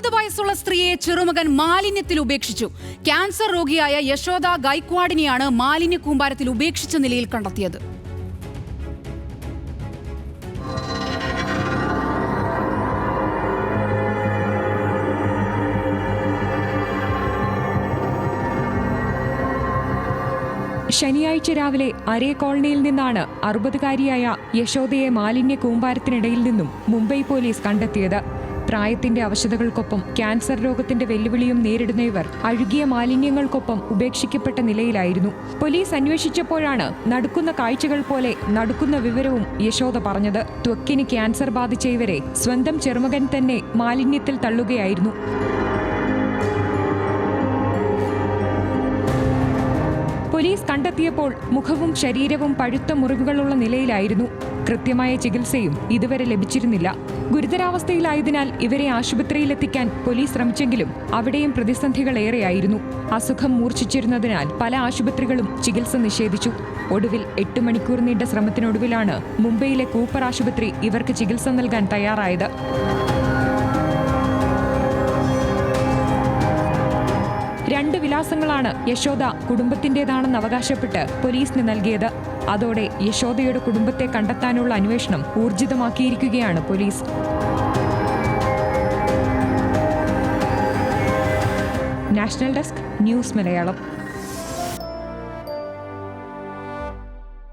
60 വയസ്സുള്ള സ്ത്രീയെ ചെറുമകൻ മാലിന്യത്തിൽ ഉപേക്ഷിച്ചു. ക്യാൻസർ രോഗിയായ യശോദ ഗൈക്വാഡിനെയാണ് മാലിന്യ കൂമ്പാരത്തിൽ ഉപേക്ഷിച്ച നിലയിൽ കണ്ടെത്തിയത്. ശനിയാഴ്ച രാവിലെ അരേ കോളനിയിൽ നിന്നാണ് 60കാരിയായ യശോദയെ മാലിന്യ കൂമ്പാരത്തിനിടയിൽ നിന്നും മുംബൈ പോലീസ് കണ്ടെത്തിയത്. പ്രായത്തിന്റെ അവശതകൾക്കൊപ്പം ക്യാൻസർ രോഗത്തിന്റെ വെല്ലുവിളിയും നേരിടുന്ന ഇവർ അഴുകിയ മാലിന്യങ്ങൾക്കൊപ്പം ഉപേക്ഷിക്കപ്പെട്ട നിലയിലായിരുന്നു. പോലീസ് അന്വേഷിച്ചപ്പോഴാണ് നടക്കുന്ന കാഴ്ചകൾ പോലെ നടക്കുന്ന വിവരവും യശോദ പറഞ്ഞത്. ത്വക്കിന് ക്യാൻസർ ബാധിച്ച ഇവരെ സ്വന്തം ചെറുമകൻ തന്നെ മാലിന്യത്തിൽ തള്ളുകയായിരുന്നു. പോലീസ് കണ്ടെത്തിയപ്പോൾ മുഖവും ശരീരവും പഴുത്ത മുറിവുകളുള്ള നിലയിലായിരുന്നു. കൃത്യമായ ചികിത്സയും ഇതുവരെ ലഭിച്ചിരുന്നില്ല. ഗുരുതരാവസ്ഥയിലായതിനാൽ ഇവരെ ആശുപത്രിയിലെത്തിക്കാൻ പോലീസ് ശ്രമിച്ചെങ്കിലും അവിടെയും പ്രതിസന്ധികളേറെയായിരുന്നു. അസുഖം മൂർച്ഛിച്ചിരുന്നതിനാൽ പല ആശുപത്രികളും ചികിത്സ നിഷേധിച്ചു. ഒടുവിൽ 8 മണിക്കൂർ നീണ്ട ശ്രമത്തിനൊടുവിലാണ് മുംബൈയിലെ കൂപ്പർ ആശുപത്രി ഇവർക്ക് ചികിത്സ നൽകാൻ തയ്യാറായത്. രണ്ട് വിലാസങ്ങളാണ് യശോദ കുടുംബത്തിന്റേതാണെന്ന് അവകാശപ്പെട്ട് പോലീസിന് നൽകിയത്. അതോടെ യശോദയുടെ കുടുംബത്തെ കണ്ടെത്താനുള്ള അന്വേഷണം ഊർജിതമാക്കിയിരിക്കുകയാണ് police. National desk, news Malayalam.